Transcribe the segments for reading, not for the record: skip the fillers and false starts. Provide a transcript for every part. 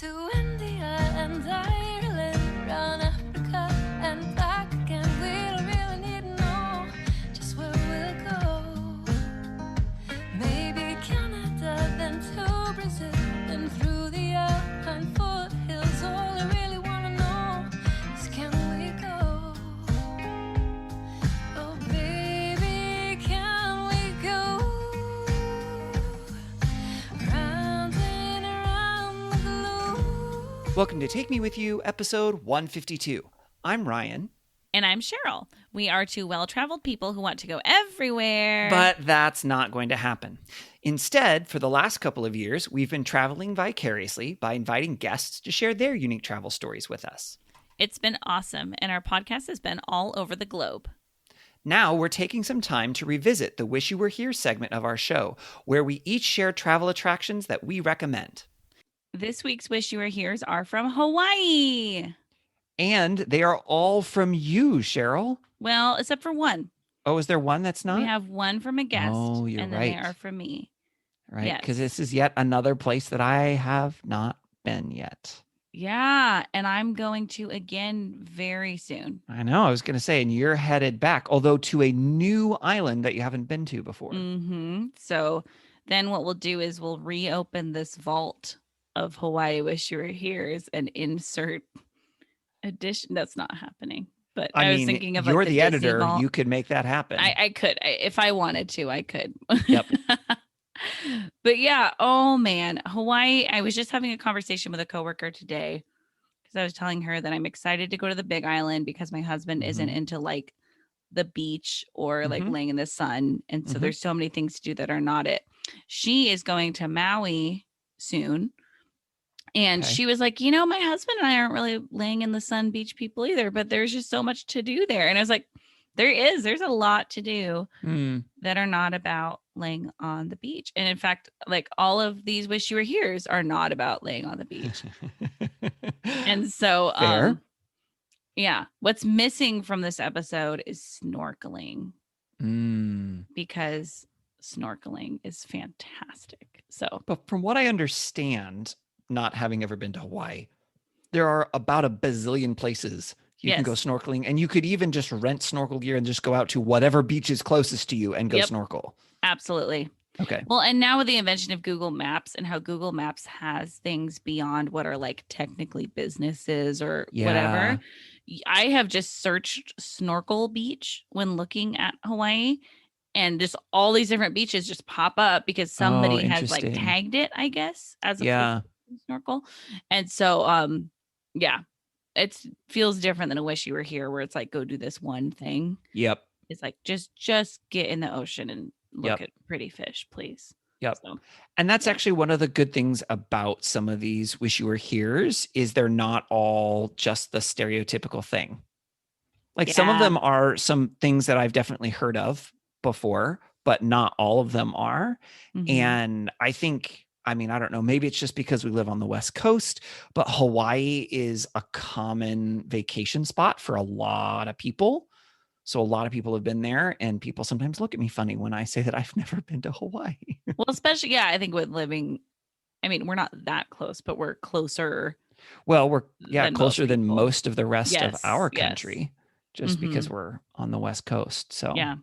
To India and Ireland, round Africa and back again. We don't really need to know just where we'll go. Maybe Canada, then to Brazil, then through the Alpine foothills. All I really want to know is, can we go? Oh baby, can we go? Round and around the globe. Welcome to Take Me With You, episode 152. I'm Ryan. And I'm Cheryl. We are two well-traveled people who want to go everywhere. But that's not going to happen. Instead, for the last couple of years, we've been traveling vicariously by inviting guests to share their unique travel stories with us. It's been awesome, and our podcast has been all over the globe. Now we're taking some time to revisit the Wish You Were Here segment of our show, where we each share travel attractions that we recommend. This week's Wish You Were Here's are from Hawaii. And they are all from you, Cheryl. Well, except for one. Oh, is there one that's not? We have one from a guest, Oh, you're and then right. they are from me. Right, Yes. because this is yet another place that I have not been yet. Yeah, and I'm going to again very soon. I know, I was going to say, and you're headed back, although to a new island that you haven't been to before. So then what we'll do is we'll reopen this vault of Hawaii Wish You Were Here's and insert addition. That's not happening. But I was thinking of you're like the Disney editor. vault. You could make that happen. I could. If I wanted to, I could. Yep. But yeah, oh man, Hawaii. I was just having a conversation with a coworker today because I was telling her that I'm excited to go to the Big Island because my husband isn't into like the beach or like Mhm. laying in the sun. And so Mhm. there's so many things to do that are not it. She is going to Maui soon. And Okay. she was like, you know, my husband and I aren't really laying in the sun beach people either, but there's just so much to do there. And I was like, there's a lot to do Hmm. that are not about laying on the beach. And in fact, like all of these Wish You Were Here's are not about laying on the beach. And so, Fair. yeah, what's missing from this episode is snorkeling Hmm. because snorkeling is fantastic. So, But from what I understand, not having ever been to Hawaii, there are about a bazillion places you can go Yes. snorkeling, and you could even just rent snorkel gear and just go out to whatever beach is closest to you and go Yep. snorkel. absolutely. Okay. Well, and now with the invention of Google Maps and how Google Maps has things beyond what are like technically businesses or Yeah. whatever, I have just searched snorkel beach when looking at Hawaii, and just all these different beaches just pop up because somebody has like interesting. tagged it, I guess, as a place Yeah. to snorkel. And so, yeah, it feels different than a Wish You Were Here, where it's like go do this one thing. Yep. It's like just get in the ocean and look Yep. at pretty fish, please. Yep. So, And that's Yeah. actually one of the good things about some of these Wish You Were Here's is they're not all just the stereotypical thing. Like some of Yeah. them are some things that I've definitely heard of before, but not all of them are. mhm. And I think, I mean, I don't know, maybe it's just because we live on the West Coast, but Hawaii is a common vacation spot for a lot of people. So a lot of people have been there, and people sometimes look at me funny when I say that I've never been to Hawaii. Well, especially, yeah, I think with living, I mean, we're not that close, but we're closer. Well, we're Than most closer than people. most of the rest of Yes, our yes. country, just because we're on the West Coast. So Yeah.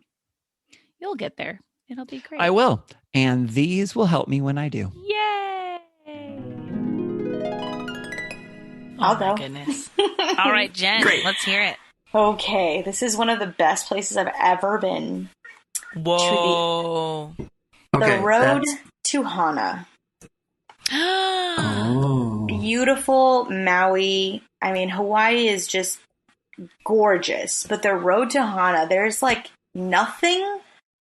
You'll get there. It'll be great. I will. And these will help me when I do. Yay. I'll oh, go. My goodness. All right, Jen, let's hear it. Okay, this is one of the best places I've ever been. Whoa. The road to Hana. Oh. Beautiful Maui. I mean, Hawaii is just gorgeous, but the road to Hana, there's like nothing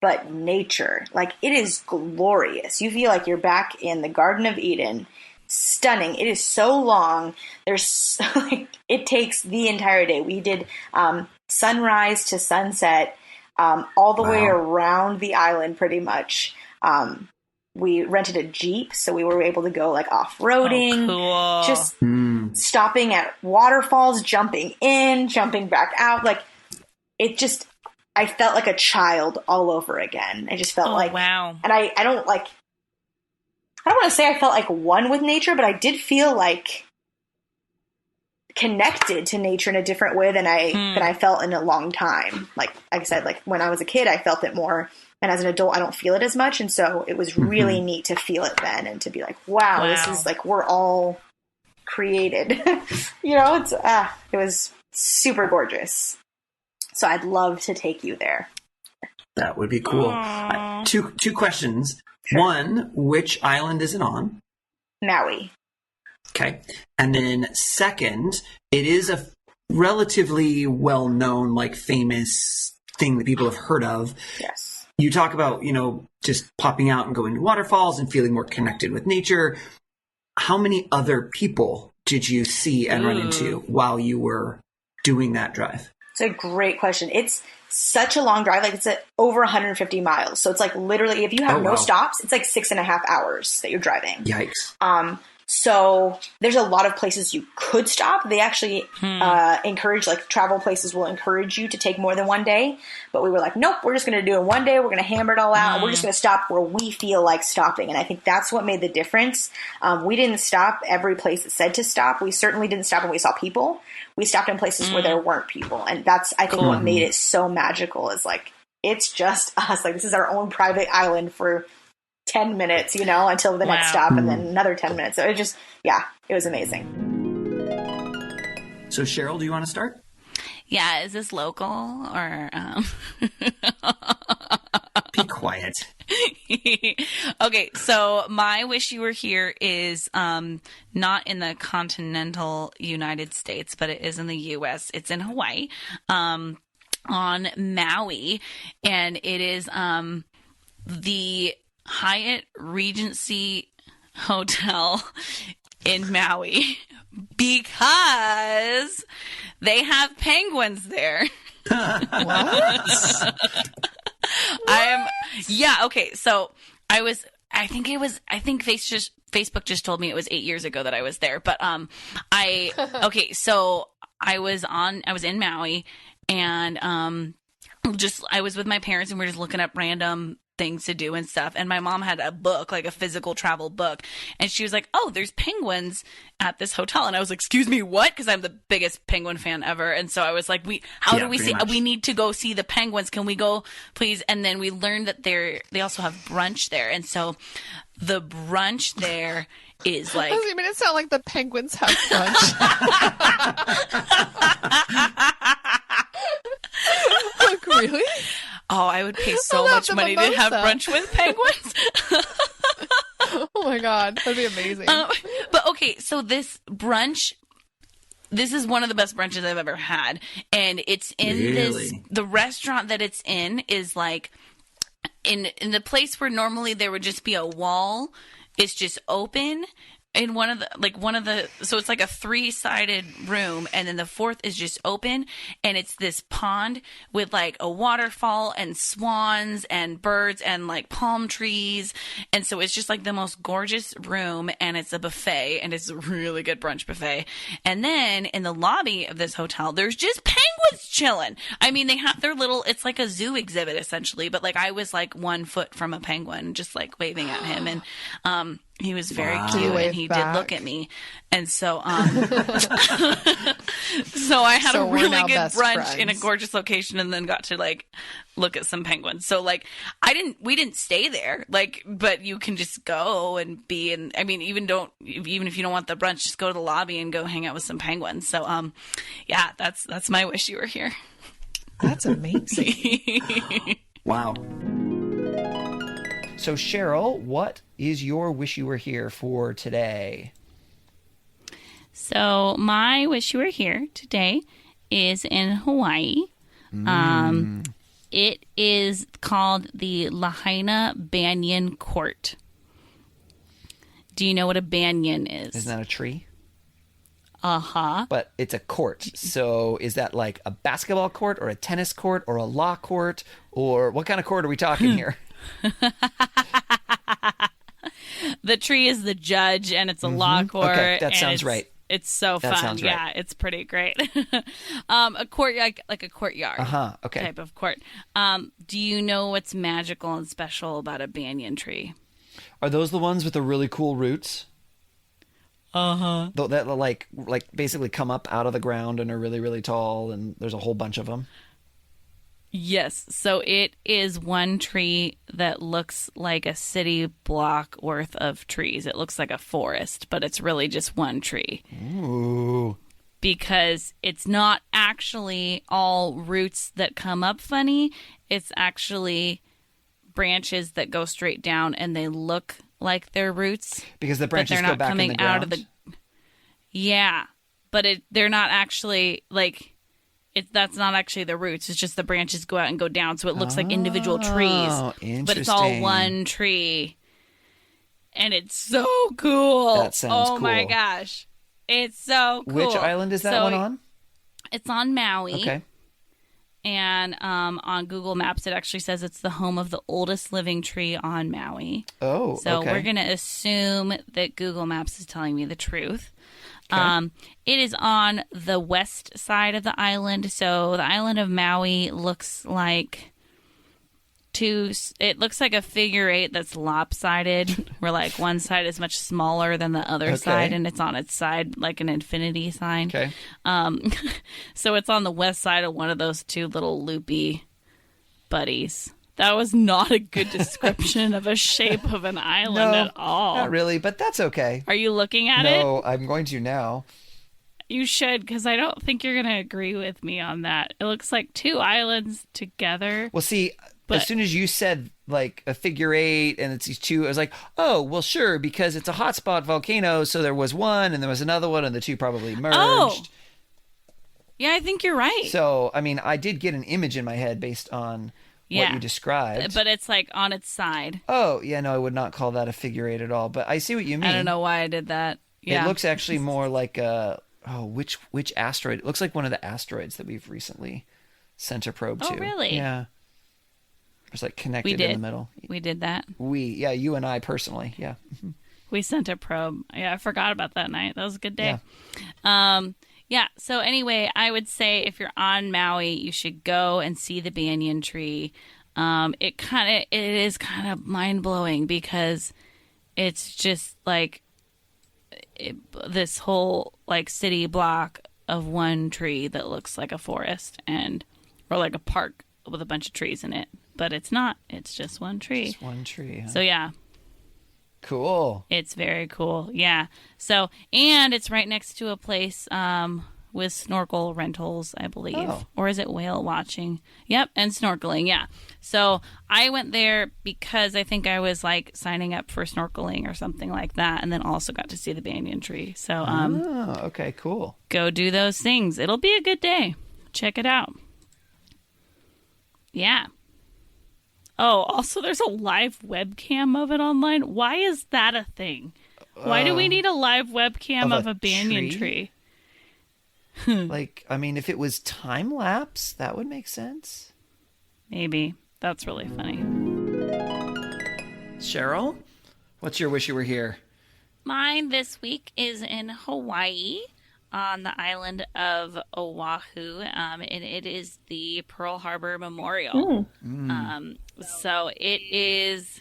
but nature. Like, it is glorious. You feel like you're back in the Garden of Eden. Stunning. It is so long. There's like, it takes the entire day. We did sunrise to sunset all the way around the island pretty much. We rented a Jeep, so we were able to go like off-roading, cool. just stopping at waterfalls, jumping in, jumping back out. Like, it just, I felt like a child all over again. I just felt like, wow. and I don't like, I don't want to say I felt like one with nature, but I did feel like connected to nature in a different way than I felt in a long time. Like I said, like when I was a kid, I felt it more, and as an adult, I don't feel it as much. And so it was really neat to feel it then, and to be like, wow. This is like we're all created. It was super gorgeous. So I'd love to take you there. That would be cool. Two questions. Sure. One, which island is it on? Maui. Okay. And then second, it is a relatively well-known, like famous thing that people have heard of. Yes. You talk about, just popping out and going to waterfalls and feeling more connected with nature. How many other people did you see and run into while you were doing that drive? It's a great question. It's such a long drive. Like it's over 150 miles. So it's like literally, if you have no stops, it's like 6.5 hours that you're driving. Yikes. So there's a lot of places you could stop. They actually encourage, like travel places will encourage you to take more than one day. But we were like, nope, we're just going to do it one day. We're going to hammer it all out. And we're just going to stop where we feel like stopping. And I think that's what made the difference. We didn't stop every place that said to stop. We certainly didn't stop when we saw people. We stopped in places where there weren't people. And that's, I think, what made it so magical is like, it's just us. Like this is our own private island for 10 minutes, until the next stop, and then another 10 minutes. So it was amazing. So Cheryl, do you want to start? Yeah. Is this local or, Be quiet. Okay. So my wish you were here is, not in the continental United States, but it is in the US. It's in Hawaii, on Maui, and it is, the Hyatt Regency Hotel in Maui because they have penguins there. What? Okay. So I think Facebook just told me it was 8 years ago that I was there, but, so I was in Maui, and, I was with my parents, and we were just looking up random things to do and stuff. And my mom had a book, like a physical travel book. And she was like, oh, there's penguins at this hotel. And I was like, excuse me, what? Because I'm the biggest penguin fan ever. And so I was like, we need to go see the penguins. Can we go, please? And then we learned that they also have brunch there. And so the brunch there is like... Doesn't even sound like the penguins have brunch. Like, really? Oh, I would pay so much money to have brunch with penguins. Oh my God, that'd be amazing. But okay, so this brunch, this is one of the best brunches I've ever had. And it's in the restaurant that it's in is like in the place where normally there would just be a wall. It's just open. In so it's like a 3-sided room, and then the fourth is just open, and it's this pond with like a waterfall and swans and birds and like palm trees. And so it's just like the most gorgeous room, and it's a buffet, and it's a really good brunch buffet. And then in the lobby of this hotel, there's just penguins chilling. I mean, they have their little, it's like a zoo exhibit essentially, but like I was like 1 foot from a penguin, just like waving at him. And, he was very cute, and he did look at me. And so, so I had a really good brunch in a gorgeous location, and then got to like look at some penguins. So like, we didn't stay there, like, but you can just go and be in, I mean, even if you don't want the brunch, just go to the lobby and go hang out with some penguins. So, yeah, that's my wish you were here. That's amazing. Wow. So Cheryl, what is your wish you were here for today? So my wish you were here today is in Hawaii. It is called the Lahaina Banyan Court. Do you know what a banyan is? Isn't that a tree? Uh-huh. But it's a court. So is that like a basketball court or a tennis court or a law court? Or what kind of court are we talking here? The tree is the judge, and it's a law court. Okay, that sounds right. It's so fun. That sounds right. Yeah, it's pretty great. A court, like a courtyard. Okay. Type of court. Do you know what's magical and special about a banyan tree? Are those the ones with the really cool roots? That like basically come up out of the ground and are really, really tall, and there's a whole bunch of them. Yes. So it is one tree that looks like a city block worth of trees. It looks like a forest, but it's really just one tree. Ooh. Because it's not actually all roots that come up funny. It's actually branches that go straight down and they look like they're roots. Because the but branches they're go not back coming in the ground. out of the. Yeah. But they're not actually like. That's not actually the roots. It's just the branches go out and go down, so it looks like individual trees. Oh, But it's all interesting. one tree, and it's so cool. That sounds Oh my cool. gosh, it's so cool. Which island is that So one on? It's on Maui. Okay. And on Google Maps, it actually says it's the home of the oldest living tree on Maui. Oh, So okay. we're going to assume that Google Maps is telling me the truth. Okay. It is on the west side of the island. So the island of Maui looks like it looks like a figure eight that's lopsided, where like one side is much smaller than the other Okay. side, and it's on its side like an infinity sign. Okay. So it's on the west side of one of those two little loopy buddies. That was not a good description of a shape of an island No, at all. not really, but that's okay. Are you looking at it? No, I'm going to now. You should, because I don't think you're going to agree with me on that. It looks like two islands together. Well, see, But- as soon as you said like a figure eight and it's these two, I was like, oh, well, sure, because it's a hotspot volcano. So there was one and there was another one and the two probably merged. Oh. Yeah, I think you're right. So, I mean, I did get an image in my head based on what Yeah. you described. But it's like on its side. Oh, yeah, no, I would not call that a figure eight at all. But I see what you mean. I don't know why I did that. Yeah. It looks actually more like which asteroid? It looks like one of the asteroids that we've recently sent a probe Oh, to. really? Yeah. It's like connected in did. the middle. We did that. You and I personally, yeah. We sent a probe. Yeah, I forgot about that night. That was a good day. Yeah. So anyway, I would say if you're on Maui, you should go and see the banyan tree. It is kind of mind blowing because it's just like this whole like city block of one tree that looks like a forest or like a park with a bunch of trees in it, but it's not. It's just one tree. Just one tree. Huh? So yeah. Cool. It's very cool. Yeah. So, and it's right next to a place with snorkel rentals, I believe. Oh. Or is it whale watching? Yep. And snorkeling. Yeah. So I went there because I think I was like signing up for snorkeling or something like that. And then also got to see the banyan tree. So Oh, okay, cool. go do those things. It'll be a good day. Check it out. Yeah. Oh, also there's a live webcam of it online. Why is that a thing? Why do we need a live webcam of of a a banyan tree? tree? Like, I mean, if it was time lapse, that would make sense. Maybe. That's really funny. Cheryl, what's your wish you were here? Mine this week is in Hawaii on the island of Oahu, and it is the Pearl Harbor Memorial. So it is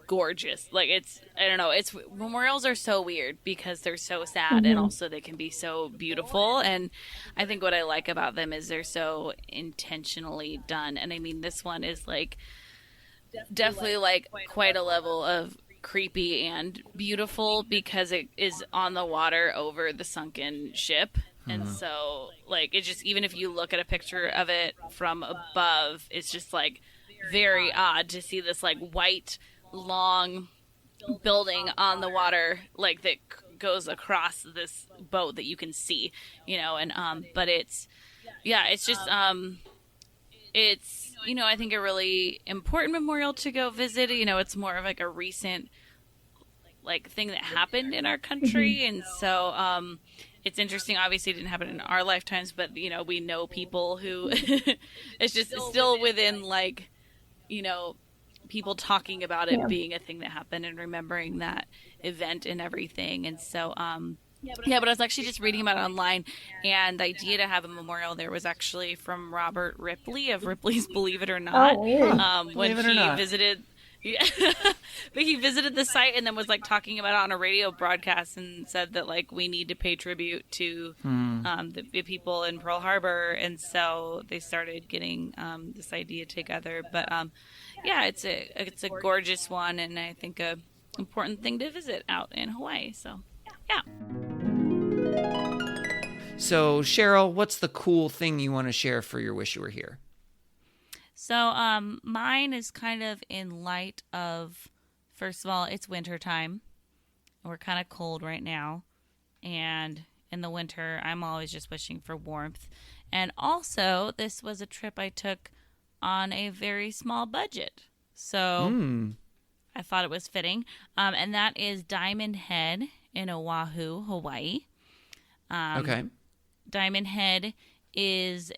gorgeous. Like I don't know, memorials are so weird because they're so sad and also they can be so beautiful. And I think what I like about them is they're so intentionally done. And I mean, this one is like definitely like quite a level of creepy and beautiful because it is on the water over the sunken ship. And so like it just, even if you look at a picture of it from above, it's just like very odd to see this like white long building on the water like that goes across this boat that you can see, and but it's just it's I think a really important memorial to go visit. It's more of like a recent like thing that happened in our country, and so it's interesting. Obviously, it didn't happen in our lifetimes, but we know people who it's just still within like people talking about it being a thing that happened and remembering that event and everything. And so but I was actually just reading about it online, and the idea to have a memorial there was actually from Robert Ripley of Ripley's Believe It or Not. Oh, weird. When Believe it or he not. visited Yeah. But he visited the site and then was like talking about it on a radio broadcast and said that like we need to pay tribute to the people in Pearl Harbor, and so they started getting this idea together. But yeah, it's a gorgeous one, and I think a important thing to visit out in Hawaii. So yeah. So Cheryl, what's the cool thing you want to share for your Wish You Were Here? So mine is kind of in light of, first of all, it's winter time. We're kind of cold right now. And in the winter, I'm always just wishing for warmth. And also, this was a trip I took on a very small budget. So I thought it was fitting. And that is Diamond Head in Oahu, Hawaii. Okay. Diamond Head is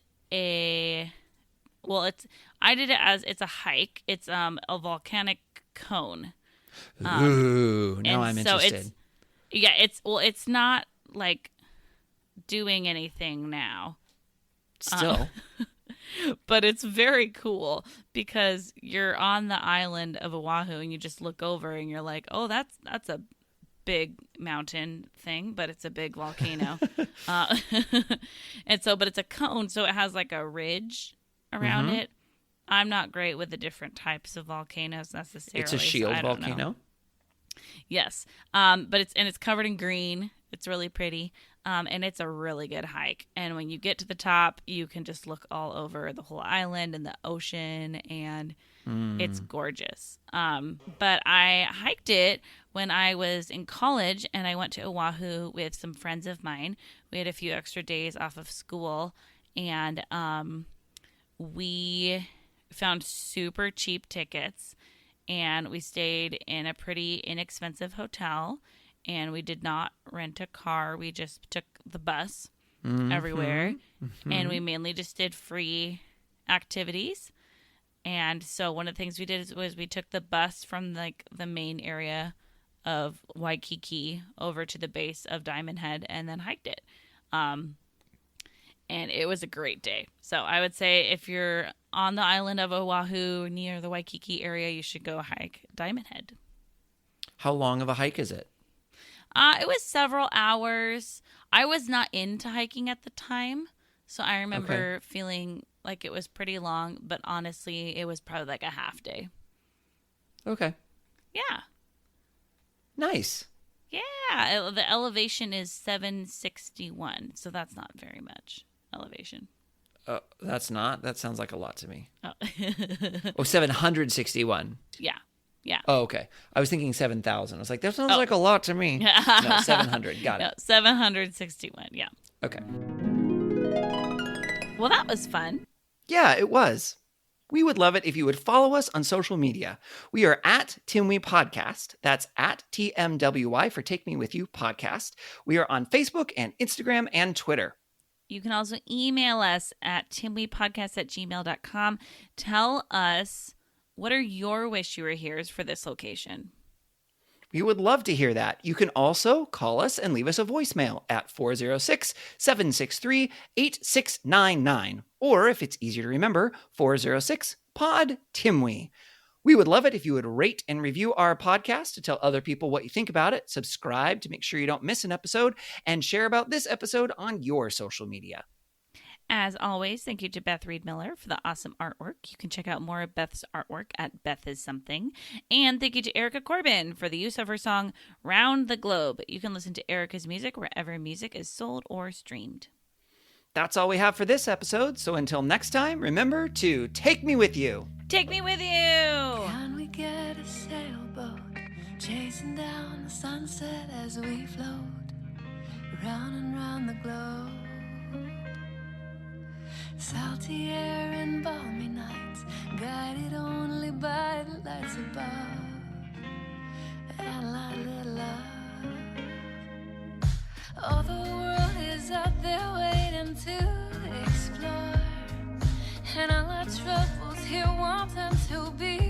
I did it as it's a hike. It's a volcanic cone. Ooh, now I'm so interested. It's not like doing anything now. Still. But it's very cool because you're on the island of Oahu and you just look over and you're like, oh, that's a big mountain thing, but it's a big volcano. But it's a cone, so it has like a ridge around it. I'm not great with the different types of volcanoes necessarily. It's a shield volcano. Yes. But it's covered in green. It's really pretty. And it's a really good hike. And when you get to the top, you can just look all over the whole island and the ocean, and it's gorgeous. But I hiked it when I was in college, and I went to Oahu with some friends of mine. We had a few extra days off of school, and we found super cheap tickets, and we stayed in a pretty inexpensive hotel, and we did not rent a car. We just took the bus everywhere, and we mainly just did free activities. And so one of the things we did was we took the bus from like the main area of Waikiki over to the base of Diamond Head and then hiked it. And it was a great day. So I would say if you're on the island of Oahu near the Waikiki area, you should go hike Diamond Head. How long of a hike is it? It was several hours. I was not into hiking at the time, so I remember feeling like it was pretty long, but honestly, it was probably like a half day. Okay. Yeah. Nice. Yeah. The elevation is 761, so that's not very much elevation. That's not. That sounds like a lot to me. Oh. 761. Yeah. Yeah. Oh, okay. I was thinking 7,000. I was like, that sounds like a lot to me. No, 700. Got it. No, 761. Yeah. Okay. Well, that was fun. Yeah, it was. We would love it if you would follow us on social media. We are at Timwe Podcast. That's at TMWY for Take Me With You Podcast. We are on Facebook and Instagram and Twitter. You can also email us at timwepodcast@gmail.com. Tell us, what are your wish you were here's for this location? We would love to hear that. You can also call us and leave us a voicemail at 406-763-8699. Or if it's easier to remember, 406-POD-TIMWE. We would love it if you would rate and review our podcast to tell other people what you think about it, subscribe to make sure you don't miss an episode, and share about this episode on your social media. As always, thank you to Beth Reed Miller for the awesome artwork. You can check out more of Beth's artwork at Beth Is Something. And thank you to Erica Corbin for the use of her song Round the Globe. You can listen to Erica's music wherever music is sold or streamed. That's all we have for this episode, so until next time, remember to take me with you. Take me with you! Can we get a sailboat chasing down the sunset as we float round and round the globe? Salty air and balmy nights, guided only by the lights above, and light little love. Oh, the world is out there waiting to explore, and all our troubles here want them to be